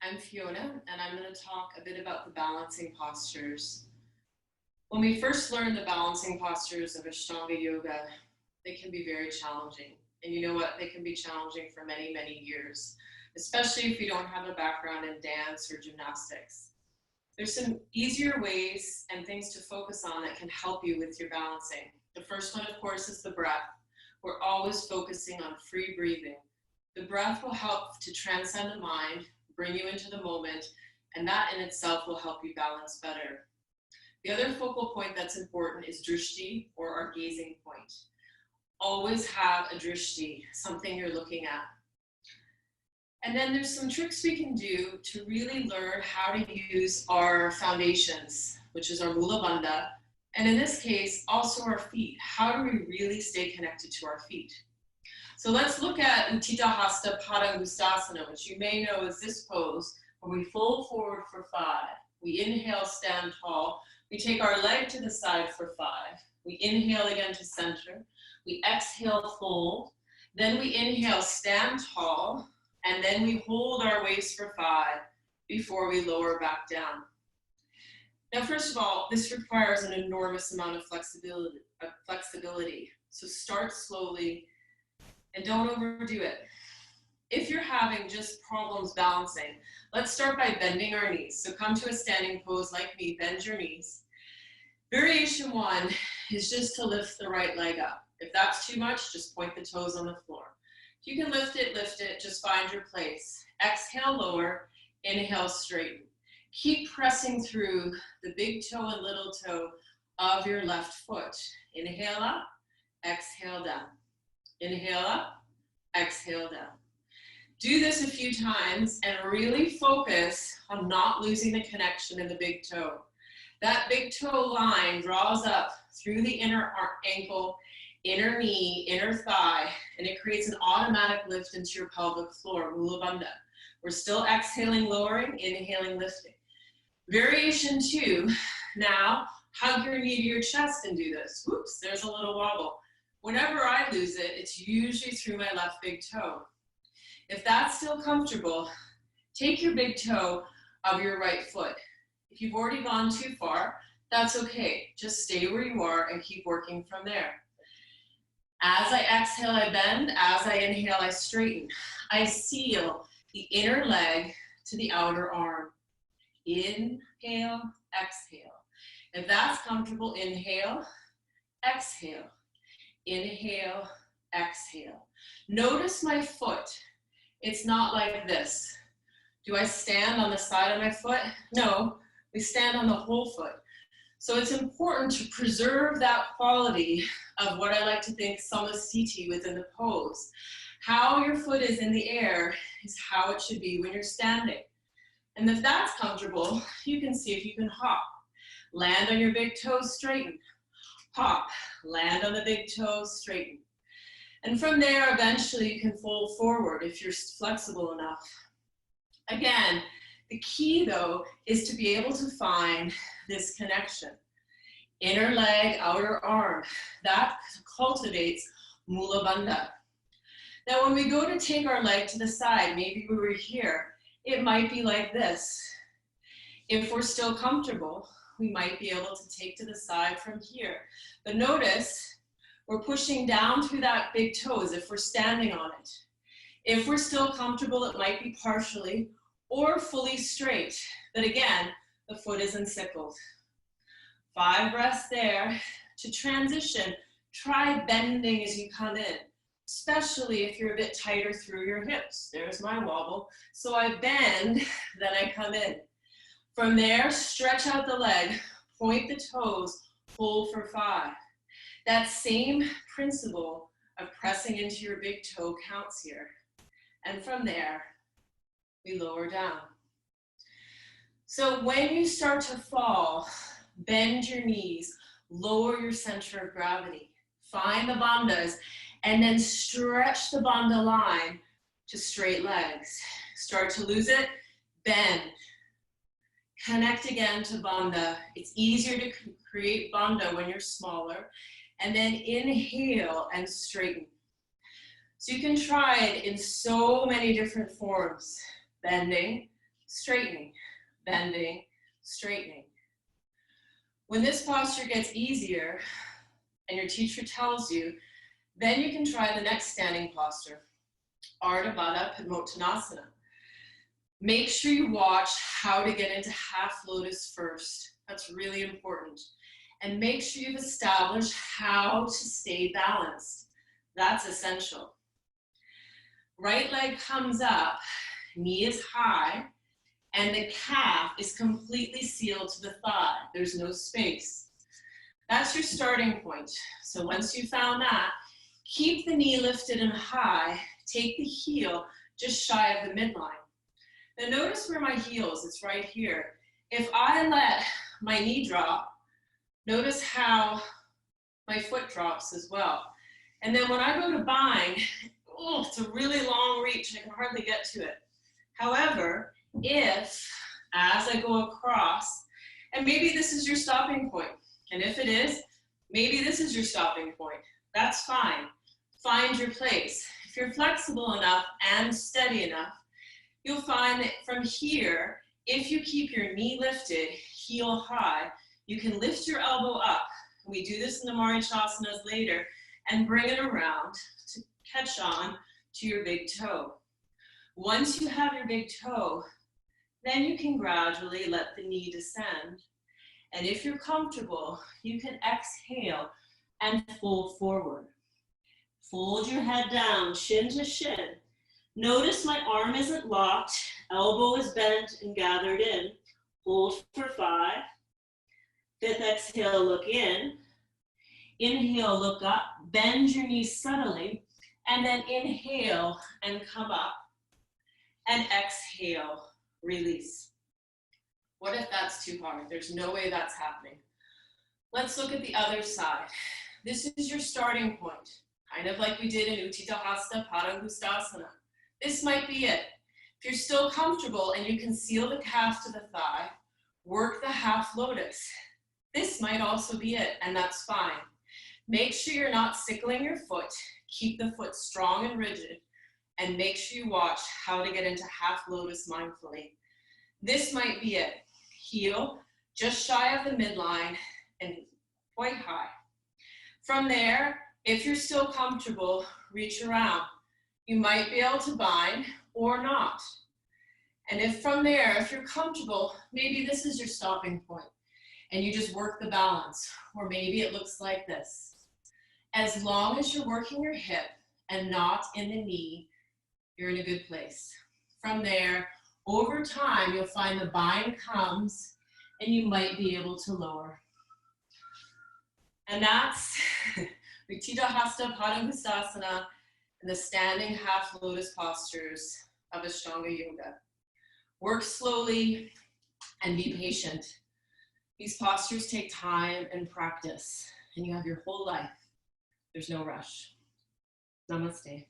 I'm Fiona, and I'm going to talk a bit about the balancing postures. When we first learn the balancing postures of Ashtanga Yoga, they can be very challenging. And you know what? They can be challenging for many, many years, especially if you don't have a background in dance or gymnastics. There's some easier ways and things to focus on that can help you with your balancing. The first one, of course, is the breath. We're always focusing on free breathing. The breath will help to transcend the mind, bring you into the moment, and that in itself will help you balance better. The other focal point that's important is drishti, or our gazing point. Always have a drishti, something you're looking at. And then there's some tricks we can do to really learn how to use our foundations, which is our mula bandha, and in this case, also our feet. How do we really stay connected to our feet? So let's look at Uttita Hasta Padangusthasana, which you may know is this pose where we fold forward for 5. We inhale, stand tall. We take our leg to the side for 5. We inhale again to center. We exhale, fold. Then we inhale, stand tall. And then we hold our waist for 5 before we lower back down. Now, first of all, this requires an enormous amount of flexibility. So start slowly. And don't overdo it. If you're having just problems balancing, let's start by bending our knees. So come to a standing pose like me, bend your knees. Variation 1 is just to lift the right leg up. If that's too much, just point the toes on the floor. If you can lift it, just find your place. Exhale, lower, inhale, straighten. Keep pressing through the big toe and little toe of your left foot. Inhale up, exhale down. Inhale up, exhale down. Do this a few times and really focus on not losing the connection in the big toe. That big toe line draws up through the inner ankle, inner knee, inner thigh, and it creates an automatic lift into your pelvic floor, mula bandha. We're still exhaling, lowering, inhaling, lifting. Variation 2, now hug your knee to your chest and do this. Whoops, there's a little wobble. Whenever I lose it, it's usually through my left big toe. If that's still comfortable, take your big toe of your right foot. If you've already gone too far, that's okay. Just stay where you are and keep working from there. As I exhale, I bend. As I inhale, I straighten. I seal the inner leg to the outer arm. Inhale, exhale. If that's comfortable, inhale, exhale. Inhale, exhale. Notice my foot. It's not like this. Do I stand on the side of my foot? No, we stand on the whole foot. So it's important to preserve that quality of what I like to think samasthiti within the pose. How your foot is in the air is how it should be when you're standing. And if that's comfortable, you can see if you can hop. Land on your big toes, straighten. Hop, land on the big toes, straighten. And from there, eventually you can fold forward if you're flexible enough. Again, the key though is to be able to find this connection. Inner leg, outer arm, that cultivates mula bandha. Now when we go to take our leg to the side, maybe we were here, it might be like this. If we're still comfortable, we might be able to take to the side from here. But notice, we're pushing down through that big toe as if we're standing on it. If we're still comfortable, it might be partially or fully straight. But again, the foot is encircled. 5 breaths there. To transition, try bending as you come in, especially if you're a bit tighter through your hips. There's my wobble. So I bend, then I come in. From there, stretch out the leg, point the toes, hold for 5. That same principle of pressing into your big toe counts here. And from there, we lower down. So when you start to fall, bend your knees, lower your center of gravity, find the bandhas, and then stretch the bandha line to straight legs. Start to lose it, bend. Connect again to bandha. It's easier to create bandha when you're smaller. And then inhale and straighten. So you can try it in so many different forms. Bending, straightening, bending, straightening. When this posture gets easier and your teacher tells you, then you can try the next standing posture, Ardha Baddha Padmottanasana. Make sure you watch how to get into half lotus first. That's really important. And make sure you've established how to stay balanced. That's essential. Right leg comes up, knee is high, and the calf is completely sealed to the thigh. There's no space. That's your starting point. So once you've found that, keep the knee lifted and high. Take the heel just shy of the midline. Now notice where my heel is. It's right here. If I let my knee drop, notice how my foot drops as well. And then when I go to bind, oh, it's a really long reach. I can hardly get to it. However, if, as I go across, and maybe this is your stopping point, and if it is, maybe this is your stopping point, that's fine. Find your place. If you're flexible enough and steady enough, you'll find that from here, if you keep your knee lifted, heel high, you can lift your elbow up. We do this in the Marichasanas later, and bring it around to catch on to your big toe. Once you have your big toe, then you can gradually let the knee descend. And if you're comfortable, you can exhale and fold forward. Fold your head down, shin to shin. Notice my arm isn't locked, elbow is bent and gathered in. Hold for 5. 5th exhale, look in. Inhale, look up, bend your knees subtly, and then inhale and come up. And exhale, release. What if that's too hard? There's no way that's happening. Let's look at the other side. This is your starting point, kind of like we did in Utthita Hasta Padangusthasana. This might be it. If you're still comfortable and you can seal the calf to the thigh, work the half lotus. This might also be it, and that's fine. Make sure you're not sickling your foot. Keep the foot strong and rigid, and make sure you watch how to get into half lotus mindfully. This might be it. Heel just shy of the midline and quite high. From there, if you're still comfortable, reach around. You might be able to bind or not. And if from there, if you're comfortable, maybe this is your stopping point and you just work the balance, or maybe it looks like this. As long as you're working your hip and not in the knee, you're in a good place. From there, over time, you'll find the bind comes and you might be able to lower. And that's Utthita Hasta Padangusthasana and the standing half lotus postures of Ashtanga Yoga. Work slowly and be patient. These postures take time and practice, and you have your whole life. There's no rush. Namaste.